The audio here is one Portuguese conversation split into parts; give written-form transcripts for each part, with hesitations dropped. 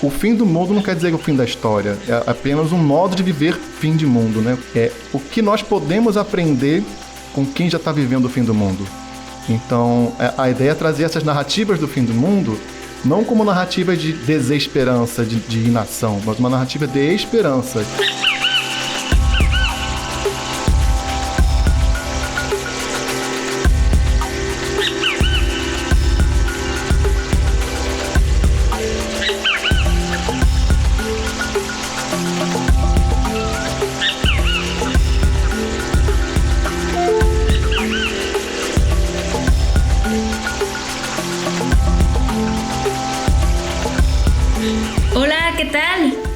o fim do mundo não quer dizer o fim da história, é apenas um modo de viver fim de mundo, né? É o que nós podemos aprender com quem já está vivendo o fim do mundo. Então, a ideia é trazer essas narrativas do fim do mundo não como narrativa de desesperança, de inação, mas uma narrativa de esperança.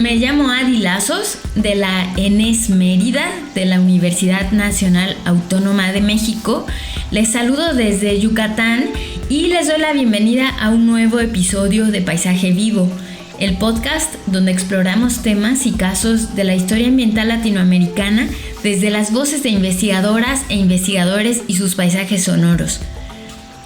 Me llamo Adi Lazos, de la ENES Mérida, de la Universidad Nacional Autónoma de México. Les saludo desde Yucatán y les doy la bienvenida a un nuevo episodio de Paisaje Vivo, el podcast donde exploramos temas y casos de la historia ambiental latinoamericana desde las voces de investigadoras e investigadores y sus paisajes sonoros.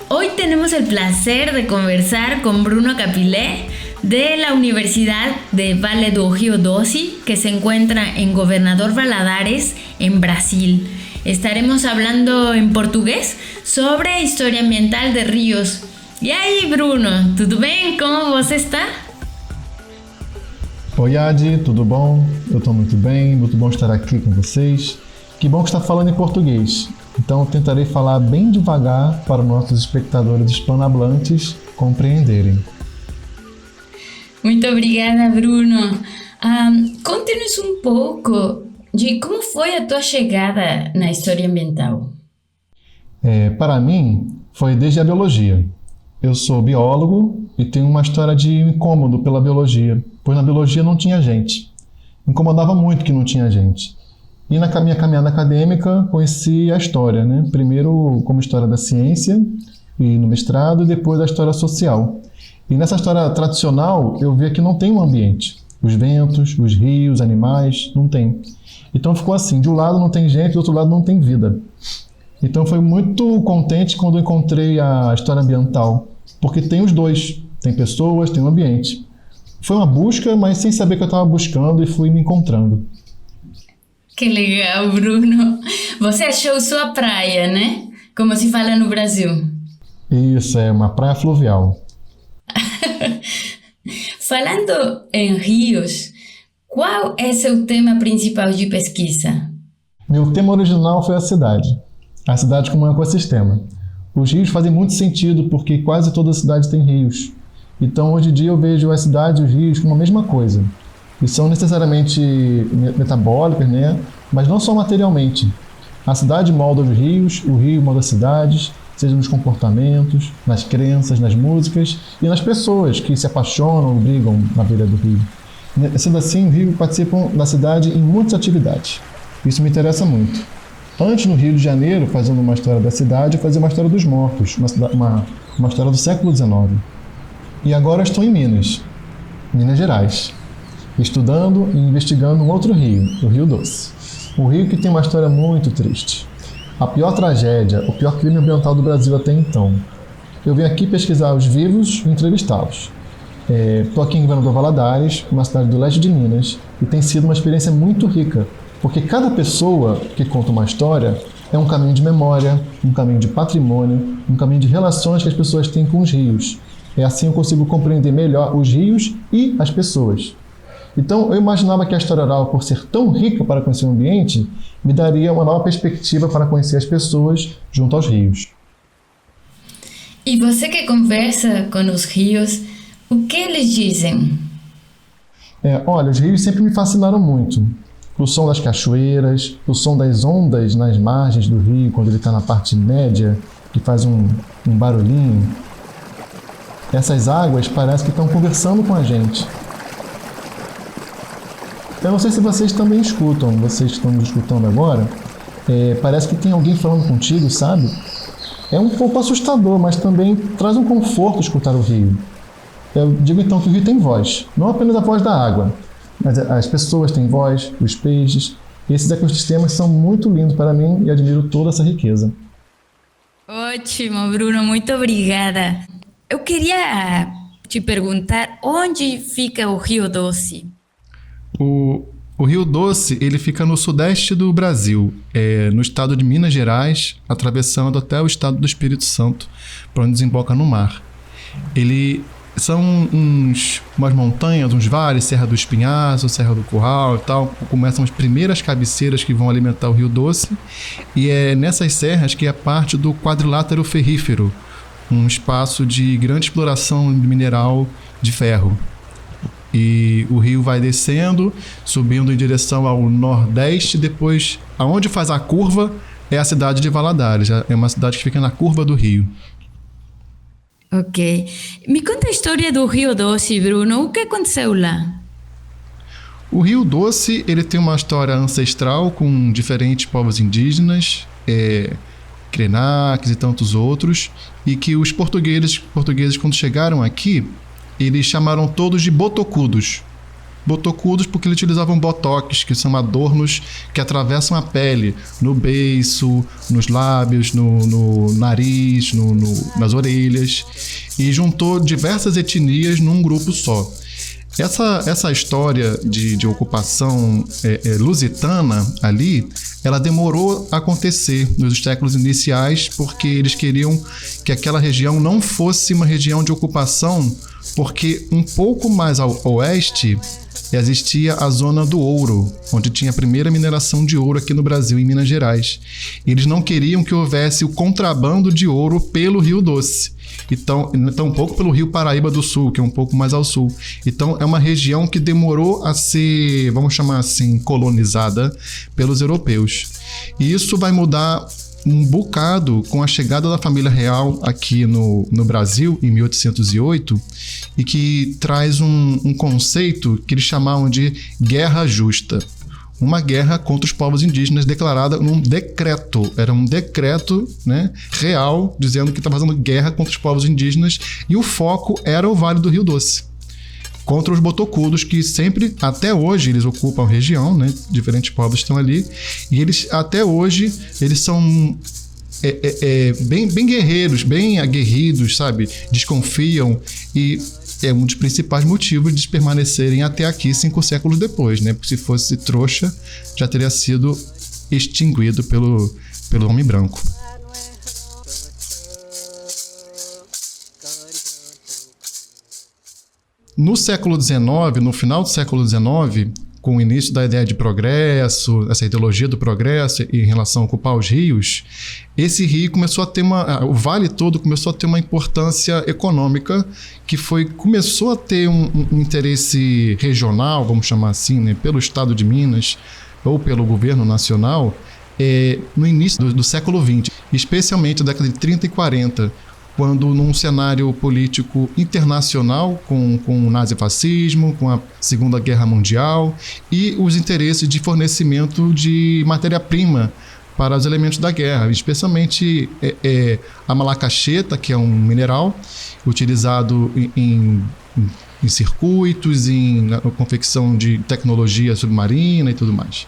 Hoy tenemos el placer de conversar con Bruno Capilé, de la Universidad de Vale do Rio Doce, que se encuentra en Governador Valadares, en Brasil. Estaremos hablando en portugués sobre historia ambiental de ríos. E aí, Bruno, tudo bem? Como você está? Oi, Adi, tudo bom? Eu estou muito bem, muito bom estar aqui com vocês. Que bom que está falando em português. Então, eu tentarei falar bem devagar para os nossos espectadores hispanohablantes compreenderem. Muito obrigada, Bruno. Conte-nos um pouco de como foi a tua chegada na história ambiental. Para mim, foi desde a biologia. Eu sou biólogo e tenho uma história de incômodo pela biologia, pois na biologia não tinha gente. Me incomodava muito que não tinha gente. E na minha caminhada acadêmica, conheci a história, né? Primeiro como história da ciência, e no mestrado, e depois a história social. E nessa história tradicional, eu via que não tem um ambiente. Os ventos, os rios, animais, não tem. Então ficou assim, de um lado não tem gente, do outro lado não tem vida. Então foi muito contente quando encontrei a história ambiental, porque tem os dois, tem pessoas, tem um ambiente. Foi uma busca, mas sem saber que eu estava buscando e fui me encontrando. Que legal, Bruno. Você achou sua praia, né? Como se fala no Brasil. Isso, é uma praia fluvial. Falando em rios, qual é seu tema principal de pesquisa? Meu tema original foi a cidade como um ecossistema. Os rios fazem muito sentido porque quase toda cidade tem rios. Então hoje em dia eu vejo a cidade e os rios como a mesma coisa. E são necessariamente metabólicas, né? Mas não só materialmente. A cidade molda os rios, o rio molda as cidades, seja nos comportamentos, nas crenças, nas músicas e nas pessoas que se apaixonam ou brigam na beira do rio. Sendo assim, o rio participa da cidade em muitas atividades. Isso me interessa muito. Antes, no Rio de Janeiro, fazendo uma história da cidade, eu fazia uma história dos mortos, uma história do século XIX. E agora estou em Minas Gerais, estudando e investigando um outro rio, o Rio Doce. Um rio que tem uma história muito triste. A pior tragédia, o pior crime ambiental do Brasil até então. Eu vim aqui pesquisar os vivos e entrevistá-los. Estou aqui em Governador Valadares, uma cidade do leste de Minas, e tem sido uma experiência muito rica, porque cada pessoa que conta uma história é um caminho de memória, um caminho de patrimônio, um caminho de relações que as pessoas têm com os rios. Assim eu consigo compreender melhor os rios e as pessoas. Então, eu imaginava que a história oral, por ser tão rica para conhecer o ambiente, me daria uma nova perspectiva para conhecer as pessoas junto aos rios. E você que conversa com os rios, o que eles dizem? Olha, os rios sempre me fascinaram muito. O som das cachoeiras, o som das ondas nas margens do rio, quando ele está na parte média, que faz um barulhinho. Essas águas parecem que estão conversando com a gente. Eu não sei se vocês também escutam, vocês que estão me escutando agora, parece que tem alguém falando contigo, sabe? É um pouco assustador, mas também traz um conforto escutar o rio. Eu digo então que o rio tem voz, não apenas a voz da água, mas as pessoas têm voz, os peixes. Esses ecossistemas são muito lindos para mim e admiro toda essa riqueza. Ótimo, Bruno, muito obrigada. Eu queria Te perguntar onde fica o Rio Doce. O Rio Doce, ele fica no sudeste do Brasil, no estado de Minas Gerais, atravessando até o estado do Espírito Santo, para onde desemboca no mar. Ele são umas montanhas, uns vales, Serra do Espinhaço, Serra do Curral e tal. Começam as primeiras cabeceiras que vão alimentar o Rio Doce. E é nessas serras que é parte do quadrilátero ferrífero, um espaço de grande exploração de mineral de ferro. E o rio vai descendo, subindo em direção ao nordeste, depois, aonde faz a curva, é a cidade de Valadares. É uma cidade que fica na curva do rio. Ok. Me conta a história do Rio Doce, Bruno. O que aconteceu lá? O Rio Doce, ele tem uma história ancestral com diferentes povos indígenas, Krenaques e tantos outros, e que os portugueses quando chegaram aqui, eles chamaram todos de botocudos. Botocudos porque eles utilizavam botox, que são adornos que atravessam a pele, no beiço, nos lábios, no nariz, nas orelhas, e juntou diversas etnias num grupo só. Essa história de ocupação lusitana ali, ela demorou a acontecer nos séculos iniciais, porque eles queriam que aquela região não fosse uma região de ocupação, porque um pouco mais ao oeste existia a zona do ouro, onde tinha a primeira mineração de ouro aqui no Brasil, em Minas Gerais. Eles não queriam que houvesse o contrabando de ouro pelo Rio Doce. Então, um pouco pelo Rio Paraíba do Sul, que é um pouco mais ao sul. Então, é uma região que demorou a ser, vamos chamar assim, colonizada pelos europeus. E isso vai mudar um bocado com a chegada da família real aqui no Brasil, em 1808, e que traz um conceito que eles chamavam de guerra justa. Uma guerra contra os povos indígenas declarada num decreto. Era um decreto, né, real, dizendo que estava fazendo guerra contra os povos indígenas, e o foco era o Vale do Rio Doce, contra os botocudos, que sempre, até hoje, eles ocupam a região, né? Diferentes povos estão ali, e eles, até hoje, eles são bem guerreiros, bem aguerridos, sabe? Desconfiam, e é um dos principais motivos de permanecerem até aqui 5 séculos depois, né? Porque se fosse trouxa, já teria sido extinguido pelo homem branco. No século XIX, no final do século XIX, com o início da ideia de progresso, essa ideologia do progresso em relação a ocupar os rios, esse rio começou a ter o vale todo começou a ter uma importância econômica que começou a ter um interesse regional, vamos chamar assim, né, pelo estado de Minas ou pelo governo nacional, no início do século XX, especialmente na década de 30 e 40, quando num cenário político internacional, com o nazifascismo, com a Segunda Guerra Mundial e os interesses de fornecimento de matéria-prima para os elementos da guerra, especialmente a malacacheta, que é um mineral utilizado em circuitos, na confecção de tecnologia submarina e tudo mais.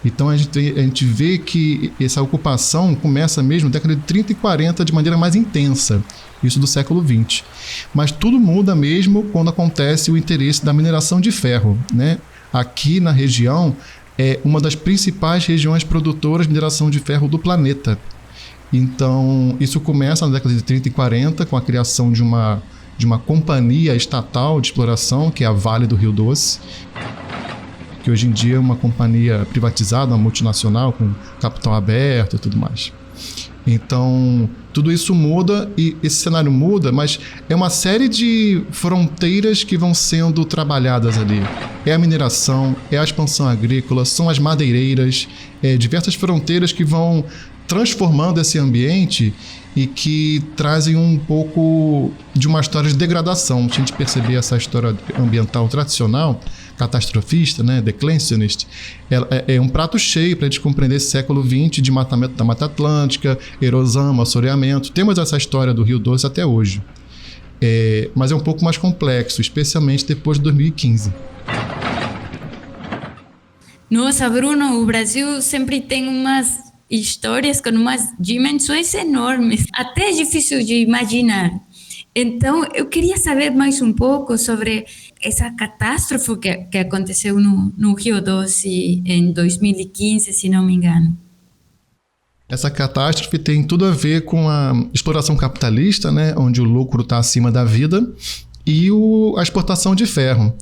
Então a gente vê que essa ocupação começa mesmo na década de 30 e 40 de maneira mais intensa, isso do século XX. Mas tudo muda mesmo quando acontece o interesse da mineração de ferro, né? Aqui na região é uma das principais regiões produtoras de mineração de ferro do planeta. Então isso começa na década de 30 e 40 com a criação de uma companhia estatal de exploração, que é a Vale do Rio Doce, que hoje em dia é uma companhia privatizada, uma multinacional, com capital aberto e tudo mais. Então, tudo isso muda e esse cenário muda, mas é uma série de fronteiras que vão sendo trabalhadas ali. É a mineração, é a expansão agrícola, são as madeireiras, diversas fronteiras que vão transformando esse ambiente e que trazem um pouco de uma história de degradação. Se a gente perceber essa história ambiental tradicional, catastrofista, né, declensionist, é um prato cheio para a gente compreender esse século XX de matamento da Mata Atlântica, erosão, assoreamento. Temos essa história do Rio Doce até hoje, mas é um pouco mais complexo, especialmente depois de 2015. Nossa, Bruno, o Brasil sempre tem umas histórias com umas dimensões enormes. Até é difícil de imaginar. Então, eu queria saber mais um pouco sobre essa catástrofe que aconteceu no Rio Doce em 2015, se não me engano. Essa catástrofe tem tudo a ver com a exploração capitalista, né, onde o lucro está acima da vida, e a exportação de ferro.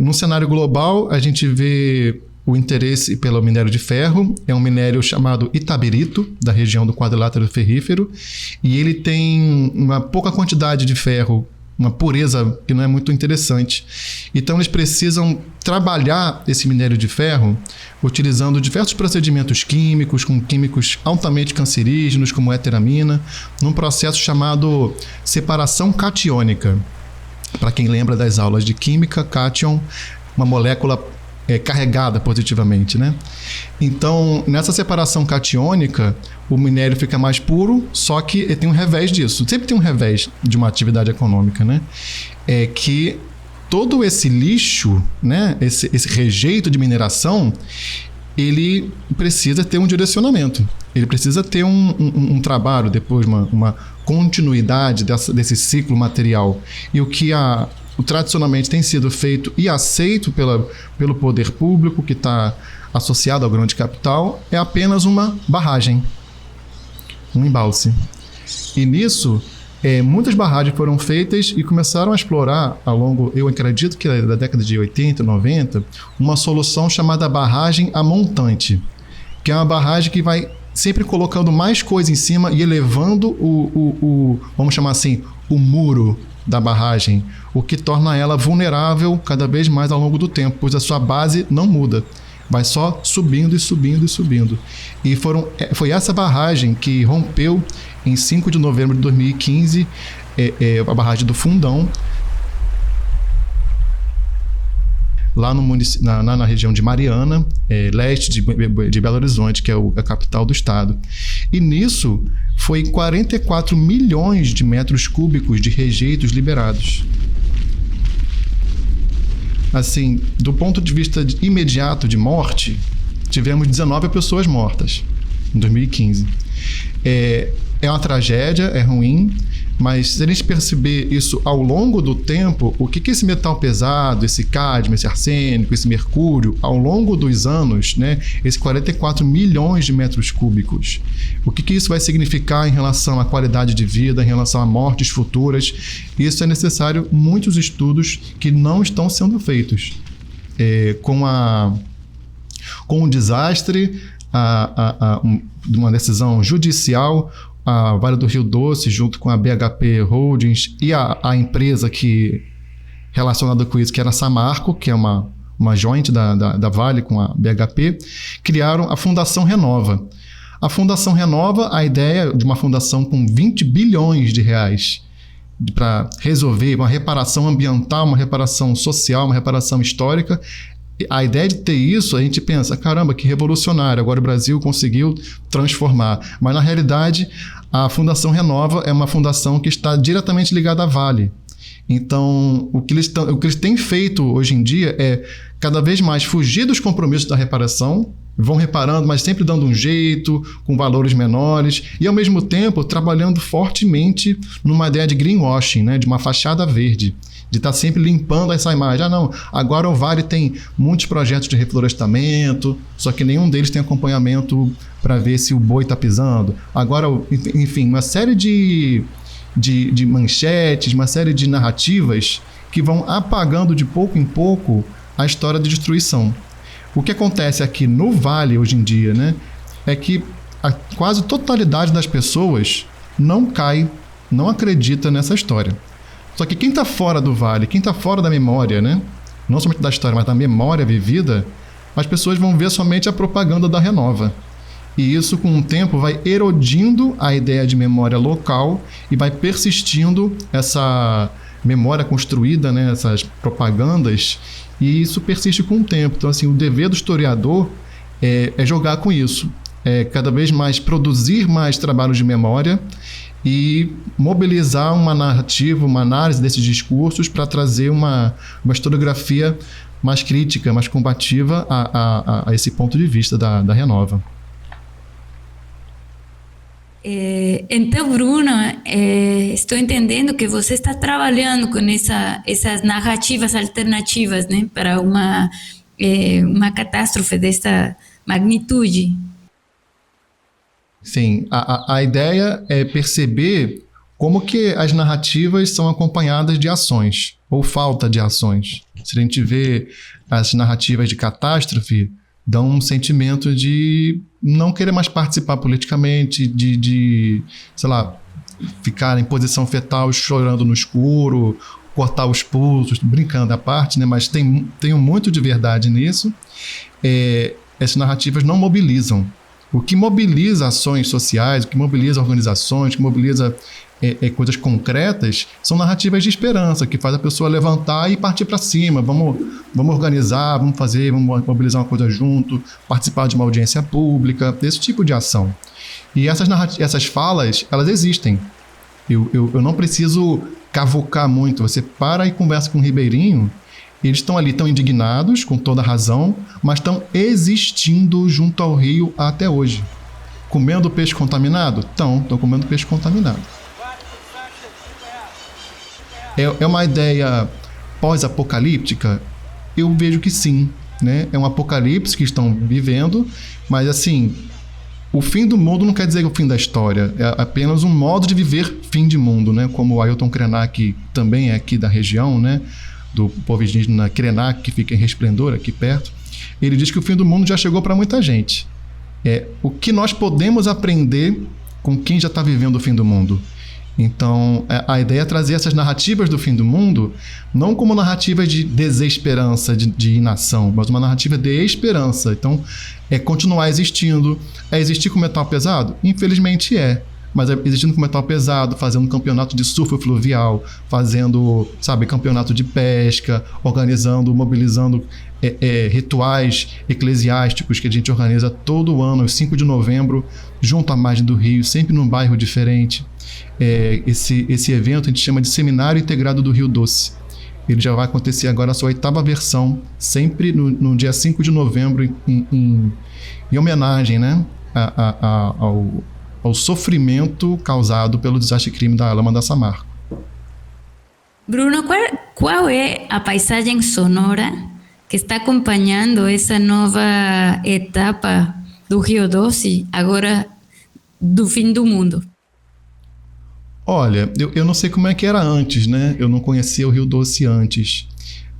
No cenário global, a gente vê o interesse pelo minério de ferro. É um minério chamado Itabirito, da região do quadrilátero ferrífero, e ele tem uma pouca quantidade de ferro, uma pureza que não é muito interessante. Então eles precisam trabalhar esse minério de ferro utilizando diversos procedimentos químicos, com químicos altamente cancerígenos, como heteramina, num processo chamado separação catiônica. Para quem lembra das aulas de química, cátion, uma molécula carregada positivamente, né? Então, nessa separação catiônica, o minério fica mais puro, só que tem um revés disso. Sempre tem um revés de uma atividade econômica, né? É que todo esse lixo, né? Esse rejeito de mineração, ele precisa ter um direcionamento. Ele precisa ter um trabalho, depois uma continuidade desse ciclo material. E o que tradicionalmente tem sido feito e aceito pelo poder público, que está associado ao grande capital, é apenas uma barragem, um embalse. E nisso, muitas barragens foram feitas e começaram a explorar ao longo, eu acredito que da década de 80, 90, uma solução chamada barragem a montante, que é uma barragem que vai sempre colocando mais coisa em cima e elevando vamos chamar assim, o muro da barragem, o que torna ela vulnerável cada vez mais ao longo do tempo, pois a sua base não muda, vai só subindo e subindo e subindo. E foi essa barragem que rompeu em 5 de novembro de 2015, a barragem do Fundão, lá na região de Mariana, leste de Belo Horizonte, que é a capital do estado. E nisso foi 44 milhões de metros cúbicos de rejeitos liberados. Assim, do ponto de vista imediato de morte, tivemos 19 pessoas mortas em 2015. É uma tragédia, é ruim, mas se a gente perceber isso ao longo do tempo, o que esse metal pesado, esse cádmio, esse arsênico, esse mercúrio, ao longo dos anos, né, esses 44 milhões de metros cúbicos, o que isso vai significar em relação à qualidade de vida, em relação a mortes futuras? Isso é necessário muitos estudos que não estão sendo feitos. Com o desastre de uma decisão judicial, a Vale do Rio Doce, junto com a BHP Holdings e a empresa relacionada com isso, que era a Samarco, que é uma joint da Vale com a BHP, criaram a Fundação Renova. A Fundação Renova, a ideia de uma fundação com 20 bilhões de reais para resolver uma reparação ambiental, uma reparação social, uma reparação histórica. A ideia de ter isso, a gente pensa, caramba, que revolucionário, agora o Brasil conseguiu transformar. Mas, na realidade, a Fundação Renova é uma fundação que está diretamente ligada à Vale. Então, o que eles têm feito hoje em dia é cada vez mais fugir dos compromissos da reparação, vão reparando, mas sempre dando um jeito, com valores menores, e ao mesmo tempo trabalhando fortemente numa ideia de greenwashing, né, de uma fachada verde, de estar sempre limpando essa imagem. Não, agora o Vale tem muitos projetos de reflorestamento, só que nenhum deles tem acompanhamento para ver se o boi está pisando. Agora, enfim, uma série de manchetes, uma série de narrativas que vão apagando de pouco em pouco a história de destruição. O que acontece aqui no Vale hoje em dia, né, é que a quase totalidade das pessoas não acredita nessa história. Só que quem está fora do Vale, quem está fora da memória, né, não somente da história, mas da memória vivida, as pessoas vão ver somente a propaganda da Renova. E isso, com o tempo, vai erodindo a ideia de memória local e vai persistindo essa memória construída, né, essas propagandas, e isso persiste com o tempo. Então, assim, o dever do historiador é jogar com isso, cada vez mais produzir mais trabalhos de memória e mobilizar uma narrativa, uma análise desses discursos para trazer uma historiografia mais crítica, mais combativa a esse ponto de vista da Renova. Então, Bruno, estou entendendo que você está trabalhando com essas narrativas alternativas, né, para uma catástrofe dessa magnitude. Sim, a ideia é perceber como que as narrativas são acompanhadas de ações, ou falta de ações. Se a gente vê as narrativas de catástrofe, dão um sentimento de não querer mais participar politicamente, de sei lá, ficar em posição fetal chorando no escuro, cortar os pulsos, brincando à parte, né? Mas tem muito de verdade nisso. Essas narrativas não mobilizam. O que mobiliza ações sociais, o que mobiliza organizações, o que mobiliza coisas concretas, são narrativas de esperança, que faz a pessoa levantar e partir para cima. Vamos organizar, vamos mobilizar uma coisa junto, participar de uma audiência pública, esse tipo de ação. E essas falas, elas existem. Eu não preciso cavocar muito. Você para e conversa com o Ribeirinho, eles estão ali, estão indignados, com toda razão, mas estão existindo junto ao rio até hoje. Comendo peixe contaminado? Estão comendo peixe contaminado. É uma ideia pós-apocalíptica? Eu vejo que sim, né? É um apocalipse que estão vivendo, mas assim, o fim do mundo não quer dizer o fim da história, é apenas um modo de viver fim de mundo, né? Como o Ailton Krenak também é aqui da região, né? Do povo indígena Krenak, que fica em Resplendor, aqui perto. Ele diz que o fim do mundo já chegou para muita gente. O que nós podemos aprender com quem já está vivendo o fim do mundo. Então, a ideia é trazer essas narrativas do fim do mundo, não como narrativas de desesperança, de inação, mas uma narrativa de esperança. Então, continuar existindo. Existir com metal pesado? Infelizmente mas existindo com metal pesado, fazendo campeonato de surf fluvial, fazendo, campeonato de pesca, organizando, mobilizando rituais eclesiásticos que a gente organiza todo ano, 5 de novembro, junto à margem do rio, sempre num bairro diferente. Esse evento a gente chama de Seminário Integrado do Rio Doce. Ele já vai acontecer agora a sua 8ª versão, sempre no dia 5 de novembro, em homenagem, né, ao sofrimento causado pelo desastre-crime da Lama da Samarco. Bruno, qual é a paisagem sonora que está acompanhando essa nova etapa do Rio Doce, agora do fim do mundo? Olha, eu não sei como é que era antes, né? Eu não conhecia o Rio Doce antes.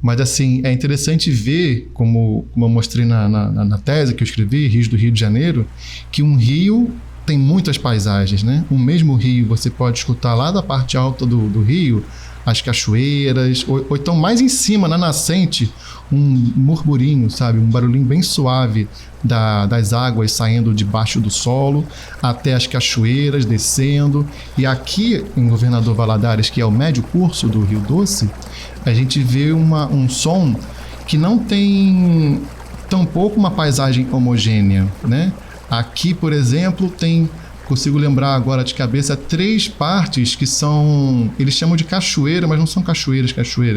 Mas, assim, é interessante ver, como eu mostrei na tese que eu escrevi, Rios do Rio de Janeiro, que um rio tem muitas paisagens, né? O mesmo rio você pode escutar lá da parte alta do rio, as cachoeiras, ou então mais em cima, na nascente, um murmurinho, sabe? Um barulhinho bem suave das águas saindo debaixo do solo, até as cachoeiras descendo. E aqui em Governador Valadares, que é o médio curso do Rio Doce, a gente vê um som que não tem tampouco uma paisagem homogênea, né? Aqui, por exemplo, consigo lembrar agora de cabeça 3 partes que são, eles chamam de cachoeira, mas não são cachoeiras,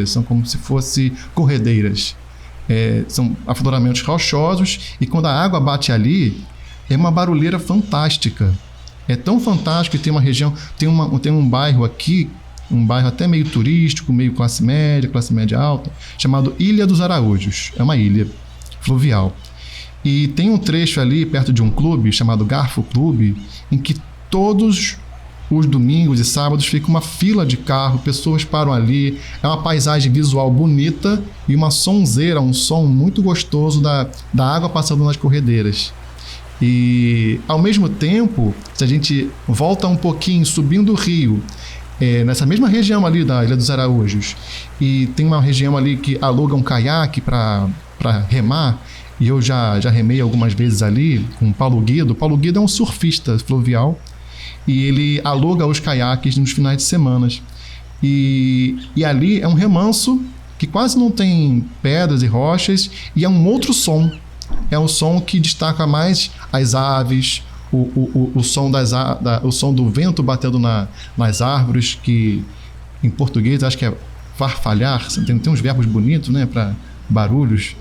são como se fossem corredeiras. São afloramentos rochosos, e quando a água bate ali, é uma barulheira fantástica. É tão fantástico que tem uma região, tem um bairro aqui, um bairro até meio turístico, meio classe média alta, chamado Ilha dos Araújos. É uma ilha fluvial. E tem um trecho ali perto de um clube chamado Garfo Clube, em que todos os domingos e sábados fica uma fila de carro, pessoas param ali, é uma paisagem visual bonita e uma sonzeira, um som muito gostoso da água passando nas corredeiras. E ao mesmo tempo, se a gente volta um pouquinho subindo o rio, nessa mesma região ali da Ilha dos Araújos, e tem uma região ali que aluga um caiaque para remar, e eu já remei algumas vezes ali com o Paulo Guido. O Paulo Guido é um surfista fluvial e ele aluga os caiaques nos finais de semana. E ali é um remanso que quase não tem pedras e rochas, e é um outro som. É um som que destaca mais as aves, o som do vento batendo nas árvores, que em português acho que é farfalhar, tem uns verbos bonitos, né, para barulhos.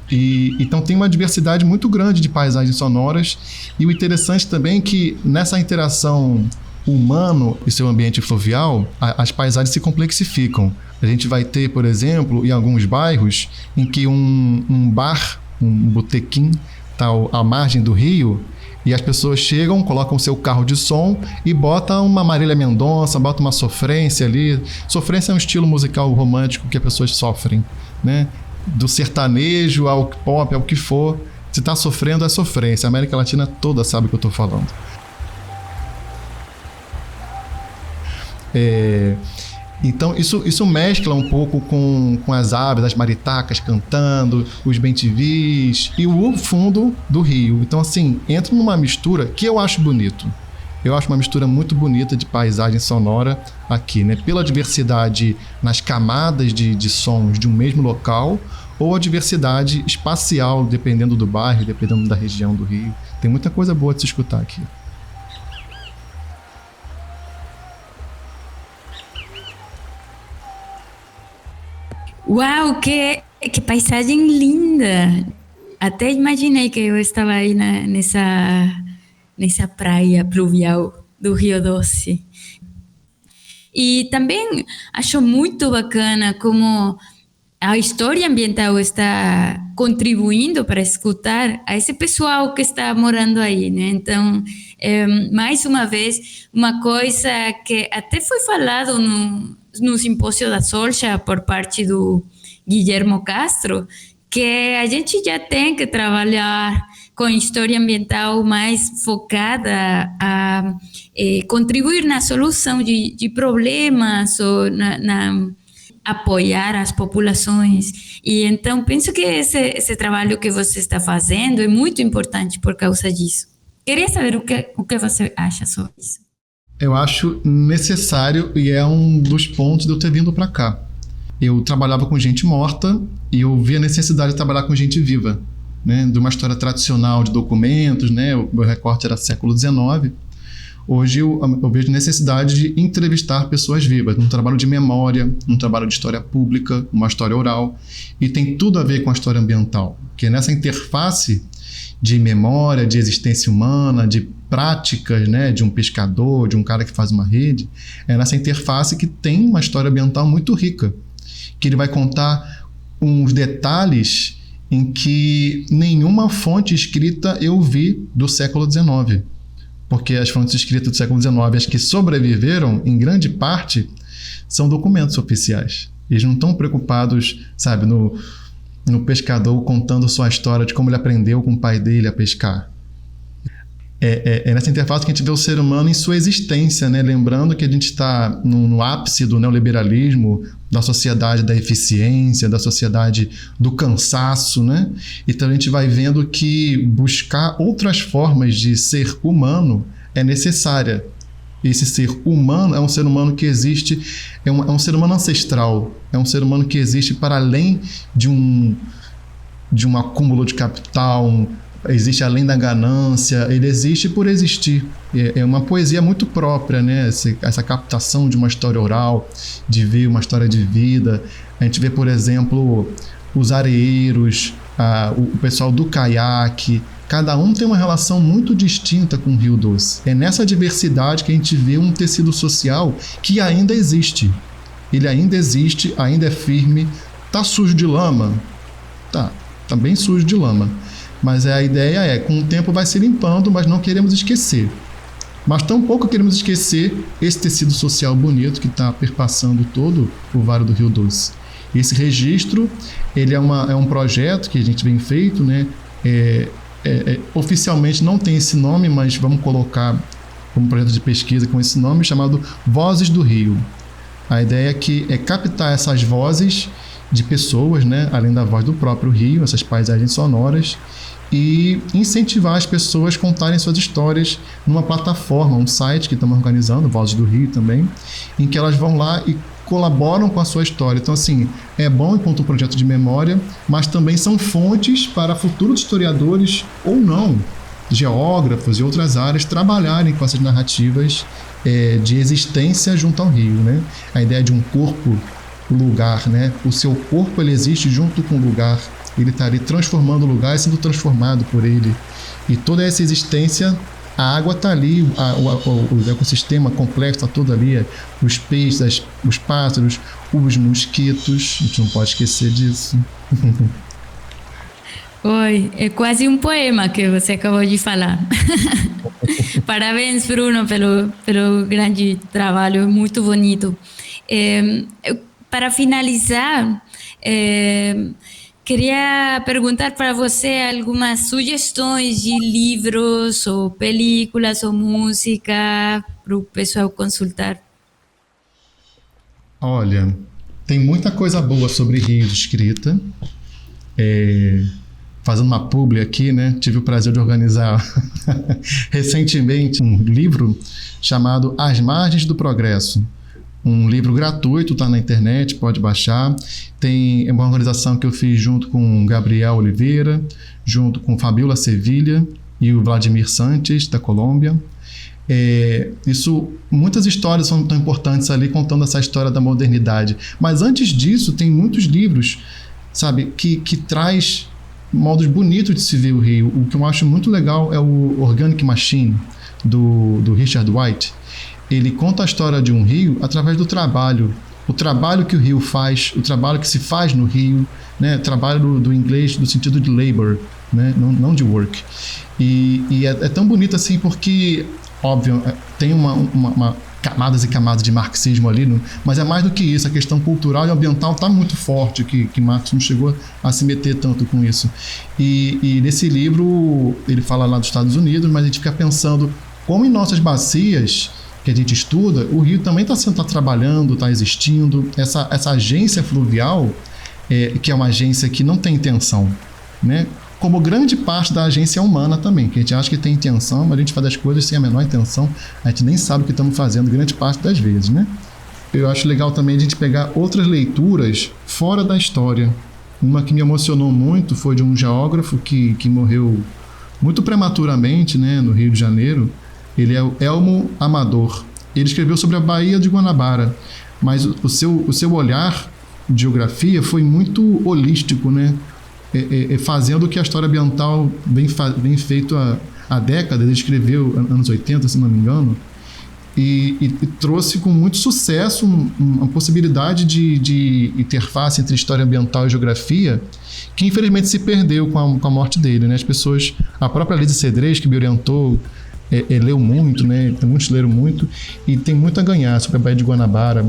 E então tem uma diversidade muito grande de paisagens sonoras, e o interessante também é que nessa interação humano e seu ambiente fluvial, as paisagens se complexificam. A gente vai ter, por exemplo, em alguns bairros em que um bar, um botequim, está à margem do rio, e as pessoas chegam, colocam o seu carro de som e botam uma Marília Mendonça, botam uma sofrência ali. Sofrência é um estilo musical romântico que as pessoas sofrem, né? Do sertanejo ao pop, ao que for. Se está sofrendo, é sofrência. A América Latina toda sabe o que eu estou falando. Então isso mescla um pouco com as aves, as maritacas cantando, os bem-te-vis e o fundo do rio. Então assim, entra numa mistura que eu acho bonito. Eu acho uma mistura muito bonita de paisagem sonora aqui, né? Pela diversidade nas camadas de sons de um mesmo local, ou a diversidade espacial, dependendo do bairro, dependendo da região do rio. Tem muita coisa boa de se escutar aqui. Uau, que paisagem linda! Até imaginei que eu estava aí nessa praia pluvial do Rio Doce. E também acho muito bacana como a história ambiental está contribuindo para escutar a esse pessoal que está morando aí, né? Então, mais uma vez, uma coisa que até foi falado no Simpósio da Solcha por parte do Guilhermo Castro, que a gente já tem que trabalhar com história ambiental mais focada a contribuir na solução de problemas ou na apoiar as populações. E então penso que esse trabalho que você está fazendo é muito importante por causa disso. Queria saber o que você acha sobre isso. Eu acho necessário, e é um dos pontos de eu ter vindo para cá. Eu trabalhava com gente morta e eu vi a necessidade de trabalhar com gente viva, né? De uma história tradicional de documentos, né? O meu recorte era século XIX. Hoje eu vejo necessidade de entrevistar pessoas vivas, num trabalho de memória, num trabalho de história pública, uma história oral, e tem tudo a ver com a história ambiental, que é nessa interface de memória, de existência humana, de práticas, né, de um pescador, de um cara que faz uma rede, é nessa interface que tem uma história ambiental muito rica, que ele vai contar uns detalhes em que nenhuma fonte escrita eu vi do século XIX, porque as fontes escritas do século XIX, as que sobreviveram, em grande parte, são documentos oficiais. Eles não estão preocupados, sabe, no pescador contando sua história de como ele aprendeu com o pai dele a pescar. É nessa interface que a gente vê o ser humano em sua existência, né? Lembrando que a gente está no ápice do neoliberalismo, da sociedade da eficiência, da sociedade do cansaço, né? Então a gente vai vendo que buscar outras formas de ser humano é necessária. Esse ser humano é um ser humano que existe, é um ser humano ancestral, é um ser humano que existe para além de um acúmulo de capital, existe além da ganância, ele existe por existir. É uma poesia muito própria, né? Essa captação de uma história oral, de ver uma história de vida. A gente vê, por exemplo, os areeiros, o pessoal do caiaque. Cada um tem uma relação muito distinta com o Rio Doce. É nessa diversidade que a gente vê um tecido social que ainda existe. Ele ainda existe, ainda é firme. Tá sujo de lama? Tá bem sujo de lama. Mas a ideia com o tempo vai se limpando, mas não queremos esquecer. Mas tampouco queremos esquecer esse tecido social bonito que está perpassando todo o Vale do Rio Doce. Esse registro, ele é um projeto que a gente vem feito, né? Oficialmente não tem esse nome, mas vamos colocar como projeto de pesquisa com esse nome, chamado Vozes do Rio. A ideia aqui é captar essas vozes de pessoas, né, além da voz do próprio rio, essas paisagens sonoras, e incentivar as pessoas a contarem suas histórias numa plataforma, um site que estamos organizando, Vozes do Rio também, em que elas vão lá e colaboram com a sua história. Então, assim, é bom enquanto um projeto de memória, mas também são fontes para futuros historiadores ou não, geógrafos e outras áreas, trabalharem com essas narrativas de existência junto ao rio, né? A ideia de um corpo, lugar, né? O seu corpo, ele existe junto com o lugar ele está ali transformando o lugar e sendo transformado por ele. E toda essa existência, a água está ali, o ecossistema complexo está todo ali, os peixes, os pássaros, os mosquitos, a gente não pode esquecer disso. Oi, é quase um poema que você acabou de falar. Parabéns, Bruno, pelo grande trabalho, muito bonito. Para finalizar, queria perguntar para você algumas sugestões de livros, ou películas, ou música, para o pessoal consultar. Olha, tem muita coisa boa sobre rios escrita. Fazendo uma publi aqui, né? Tive o prazer de organizar recentemente um livro chamado As Margens do Progresso. Um livro gratuito, está na internet, pode baixar. É uma organização que eu fiz junto com Gabriel Oliveira, junto com Fabiola Sevilha e o Vladimir Santos, da Colômbia. Muitas histórias são tão importantes ali, contando essa história da modernidade. Mas antes disso, tem muitos livros, sabe, que traz modos bonitos de se ver o rio. O que eu acho muito legal é o Organic Machine, do Richard White. Ele conta a história de um rio através do trabalho. O trabalho que o rio faz, o trabalho que se faz no rio, né? Trabalho do inglês do sentido de labor, né? Não de work. E é tão bonito assim porque, óbvio, tem uma camadas e camadas de marxismo ali, mas é mais do que isso. A questão cultural e ambiental está muito forte, que Marx não chegou a se meter tanto com isso. E nesse livro, ele fala lá dos Estados Unidos, mas a gente fica pensando como em nossas bacias que a gente estuda, o rio também está trabalhando, está existindo. Essa agência fluvial, que é uma agência que não tem intenção, né? Como grande parte da agência humana também, que a gente acha que tem intenção, mas a gente faz as coisas sem a menor intenção, a gente nem sabe o que estamos fazendo grande parte das vezes, né? Eu acho legal também a gente pegar outras leituras fora da história. Uma que me emocionou muito foi de um geógrafo que morreu muito prematuramente, né, no Rio de Janeiro. Ele é o Elmo Amador. Ele escreveu sobre a Baía de Guanabara, mas o seu olhar de geografia foi muito holístico, né? Fazendo o que a história ambiental vem feito há décadas. Ele escreveu anos 80, se não me engano, e trouxe com muito sucesso uma possibilidade de interface entre história ambiental e geografia, que infelizmente se perdeu com a morte dele, né? As pessoas, a própria Lise Cedrez, que me orientou, leu muito, né? Muitos leram muito, e tem muito a ganhar sobre a Baía de Guanabara,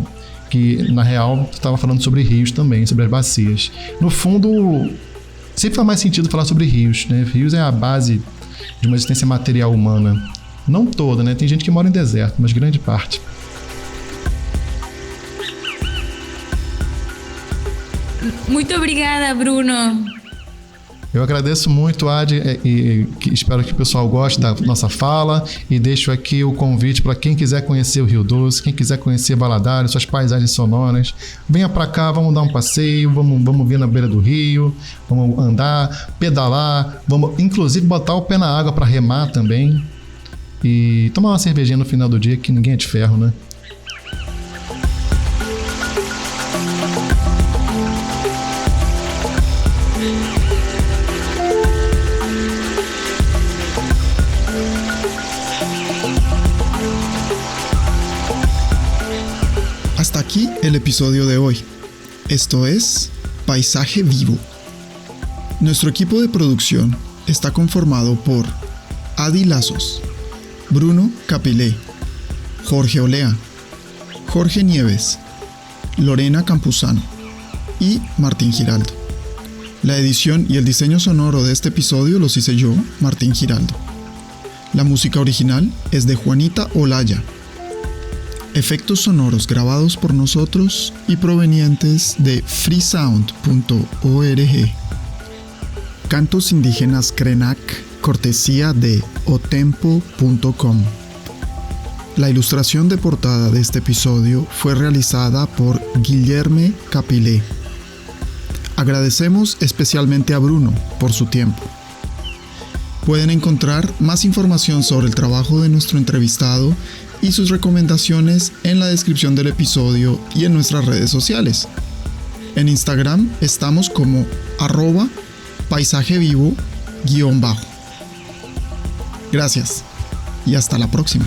que na real estava falando sobre rios também, sobre as bacias. No fundo, sempre faz mais sentido falar sobre rios, né? Rios é a base de uma existência material humana. Não toda, né? Tem gente que mora em deserto, mas grande parte. Muito obrigada, Bruno. Eu agradeço muito, Adi, e espero que o pessoal goste da nossa fala, e deixo aqui o convite para quem quiser conhecer o Rio Doce, quem quiser conhecer Valadares, suas paisagens sonoras, venha para cá, vamos dar um passeio, vamos vir na beira do rio, vamos andar, pedalar, vamos inclusive botar o pé na água para remar também, e tomar uma cervejinha no final do dia, que ninguém é de ferro, né? Hasta aquí el episodio de hoy. Esto es Paisaje Vivo. Nuestro equipo de producción está conformado por Adi Lazos, Bruno Capilé, Jorge Olea, Jorge Nieves, Lorena Campuzano y Martín Giraldo. La edición y el diseño sonoro de este episodio los hice yo, Martín Giraldo. La música original es de Juanita Olaya. Efectos sonoros grabados por nosotros y provenientes de freesound.org. Cantos indígenas Krenak, cortesía de otempo.com. La ilustración de portada de este episodio fue realizada por Guillerme Capilé. Agradecemos especialmente a Bruno por su tiempo. Pueden encontrar más información sobre el trabajo de nuestro entrevistado y sus recomendaciones en la descripción del episodio y en nuestras redes sociales. En Instagram estamos como paisajevivo_. Gracias y hasta la próxima.